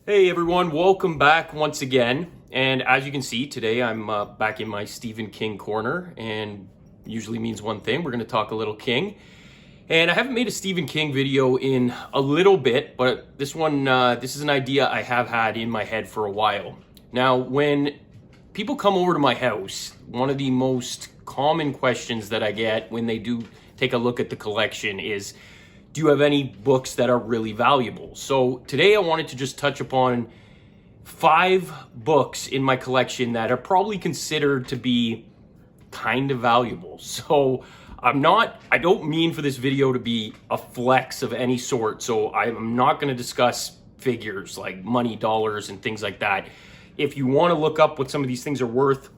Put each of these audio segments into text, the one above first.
Hey everyone, welcome back once again. And as you can see, today I'm back in my Stephen King corner, and usually means one thing. We're going to talk a little King. And I haven't made a Stephen King video in a little bit, but this one, this is an idea I have had in my head for a while. Now, when people come over to my house, one of the most common questions that I get when they do take a look at the collection is, do you have any books that are really valuable? So today I wanted to just touch upon 5 books in my collection that are probably considered to be kind of valuable. So I don't mean for this video to be a flex of any sort. So I'm not going to discuss figures like money, dollars, and things like that. If you want to look up what some of these things are worth,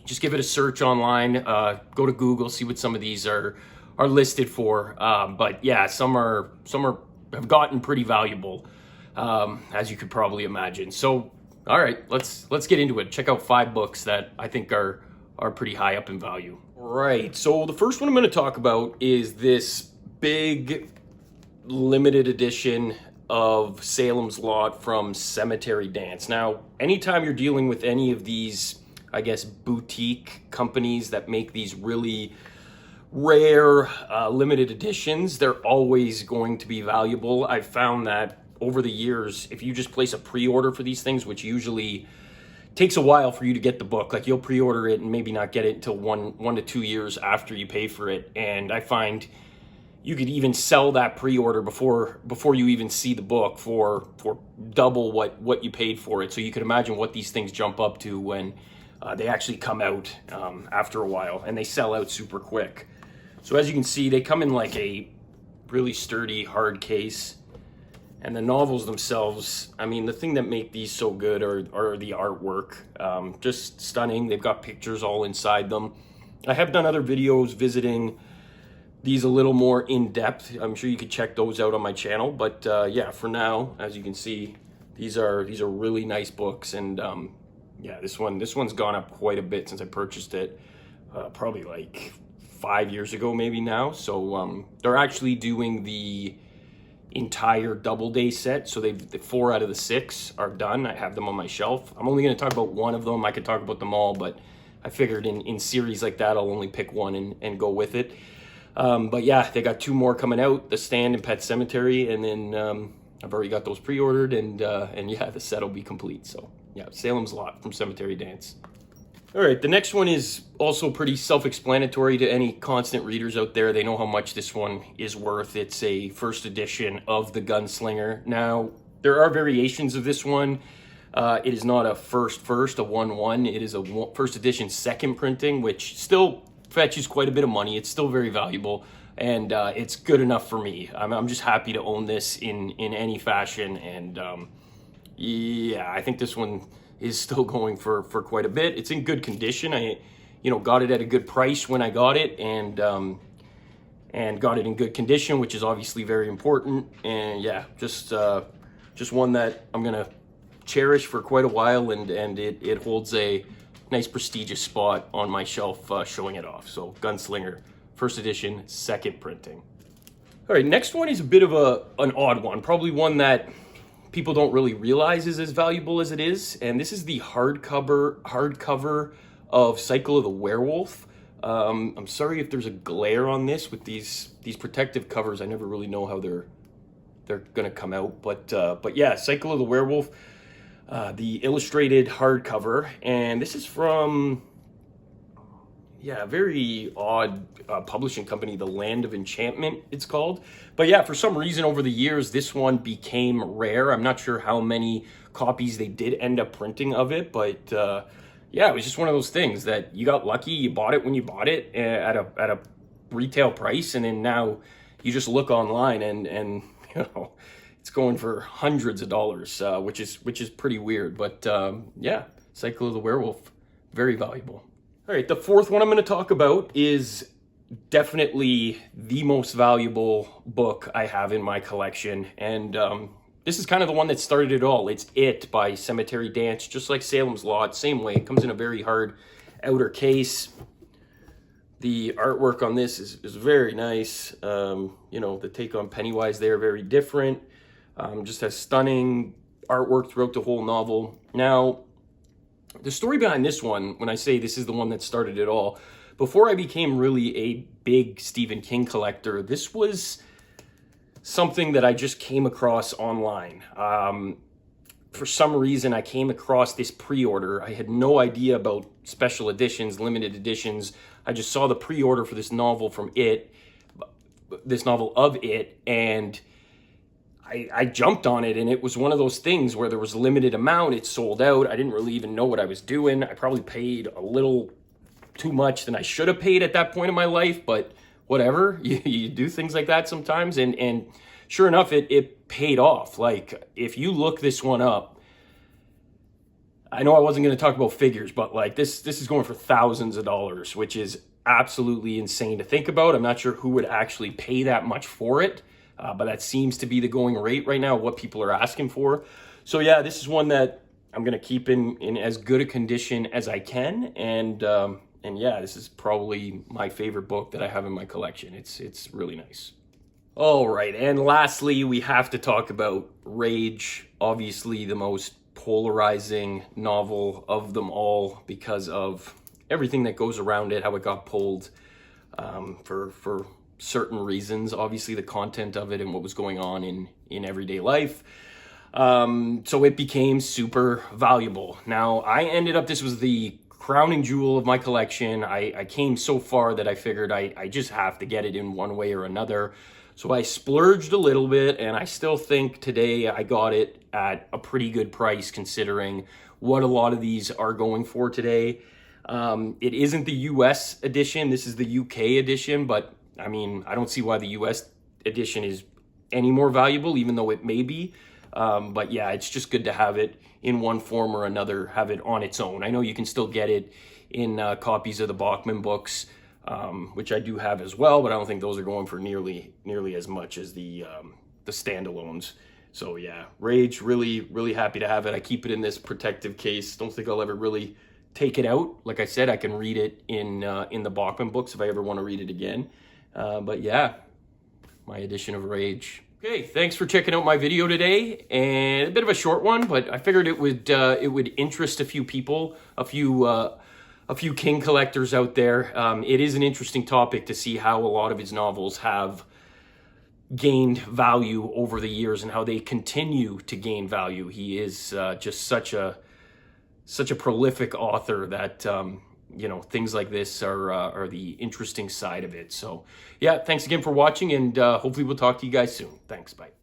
just give it a search online, go to Google, see what some of these are listed for. But yeah, some have gotten pretty valuable, as you could probably imagine. So, all right, let's get into it. Check out 5 books that I think are pretty high up in value. All right, so the first one I'm going to talk about is this big limited edition of Salem's Lot from Cemetery Dance. Now, anytime you're dealing with any of these, I guess, boutique companies that make these really rare limited editions, they're always going to be valuable. I've found that over the years, if you just place a pre-order for these things, which usually takes a while for you to get the book, like you'll pre-order it and maybe not get it until one to 2 years after you pay for it. And I find you could even sell that pre-order before you even see the book for double what you paid for it. So you can imagine what these things jump up to when they actually come out after a while, and they sell out super quick. So as you can see, they come in like a really sturdy, hard case. And the novels themselves, I mean, the thing that make these so good are the artwork. Just stunning. They've got pictures all inside them. I have done other videos visiting these a little more in depth. I'm sure you could check those out on my channel. But yeah, for now, as you can see, these are really nice books. And yeah, this one's gone up quite a bit since I purchased it. Probably like 5 years ago, maybe now. So they're actually doing the entire Doubleday set. So the 4 out of the 6 are done. I have them on my shelf. I'm only going to talk about one of them. I could talk about them all, but I figured in series like that, I'll only pick one and go with it. But yeah, they got 2 more coming out, The Stand and Pet Cemetery, and then I've already got those pre-ordered, and yeah, the set will be complete. So yeah, Salem's Lot from Cemetery Dance. All right, the next one is also pretty self-explanatory to any constant readers out there. They know how much this one is worth. It's a first edition of The Gunslinger. Now, there are variations of this one. It is not a first, a 1-1. It is a first edition second printing, which still fetches quite a bit of money. It's still very valuable, and it's good enough for me. I'm just happy to own this in any fashion, and yeah, I think this one is still going for quite a bit. It's in good condition. I got it at a good price when I got it, and got it in good condition, which is obviously very important. And yeah, just one that I'm gonna cherish for quite a while, and it holds a nice prestigious spot on my shelf, showing it off. So Gunslinger, first edition, second printing. All right, next one is a bit of an odd one, probably one that people don't really realize is as valuable as it is. And this is the hardcover of Cycle of the Werewolf. I'm sorry if there's a glare on this with these protective covers. I never really know how they're gonna come out, but yeah, Cycle of the Werewolf, the illustrated hardcover, and this is from, yeah, a very odd publishing company, The Land of Enchantment, it's called. But yeah, for some reason over the years, this one became rare. I'm not sure how many copies they did end up printing of it, but yeah, it was just one of those things that you got lucky. You bought it when you bought it at a retail price, and then now you just look online and it's going for hundreds of dollars, which is pretty weird. But yeah, Cycle of the Werewolf, very valuable. All right, the fourth one I'm going to talk about is definitely the most valuable book I have in my collection. And this is kind of the one that started it all. It's It by Cemetery Dance, just like Salem's Lot, same way. It comes in a very hard outer case. The artwork on this is very nice. The take on Pennywise there, very different. Just has stunning artwork throughout the whole novel. Now, the story behind this one, when I say this is the one that started it all, before I became really a big Stephen King collector, this was something that I just came across online. For some reason, I came across this pre-order. I had no idea about special editions, limited editions. I just saw the pre-order for this novel from It, this novel of It, and I jumped on it, and it was one of those things where there was a limited amount. It sold out. I didn't really even know what I was doing. I probably paid a little too much than I should have paid at that point in my life, but whatever. You do things like that sometimes, and sure enough, it paid off. Like, if you look this one up, I know I wasn't going to talk about figures, but like this is going for thousands of dollars, which is absolutely insane to think about. I'm not sure who would actually pay that much for it, but that seems to be the going rate right now, what people are asking for. So yeah, this is one that I'm going to keep in as good a condition as I can, and yeah, this is probably my favorite book that I have in my collection. It's really nice. All right, and lastly, we have to talk about Rage, obviously the most polarizing novel of them all because of everything that goes around it, how it got pulled for certain reasons, obviously the content of it and what was going on in everyday life. So it became super valuable. Now, this was the crowning jewel of my collection. I came so far that I figured I just have to get it in one way or another. So I splurged a little bit, and I still think today I got it at a pretty good price considering what a lot of these are going for today. It isn't the US edition, this is the UK edition, but I mean, I don't see why the US edition is any more valuable, even though it may be. But yeah, it's just good to have it in one form or another, have it on its own. I know you can still get it in copies of the Bachman books, which I do have as well, but I don't think those are going for nearly as much as the standalones. So yeah, Rage, really happy to have it. I keep it in this protective case. Don't think I'll ever really take it out. Like I said, I can read it in the Bachman books if I ever want to read it again. But yeah, my edition of Rage. Okay, thanks for checking out my video today, and a bit of a short one, but I figured it would interest a few people, a few King collectors out there. It is an interesting topic to see how a lot of his novels have gained value over the years and how they continue to gain value. He is just such a prolific author that things like this are the interesting side of it. So yeah, thanks again for watching, and hopefully we'll talk to you guys soon. Thanks, bye.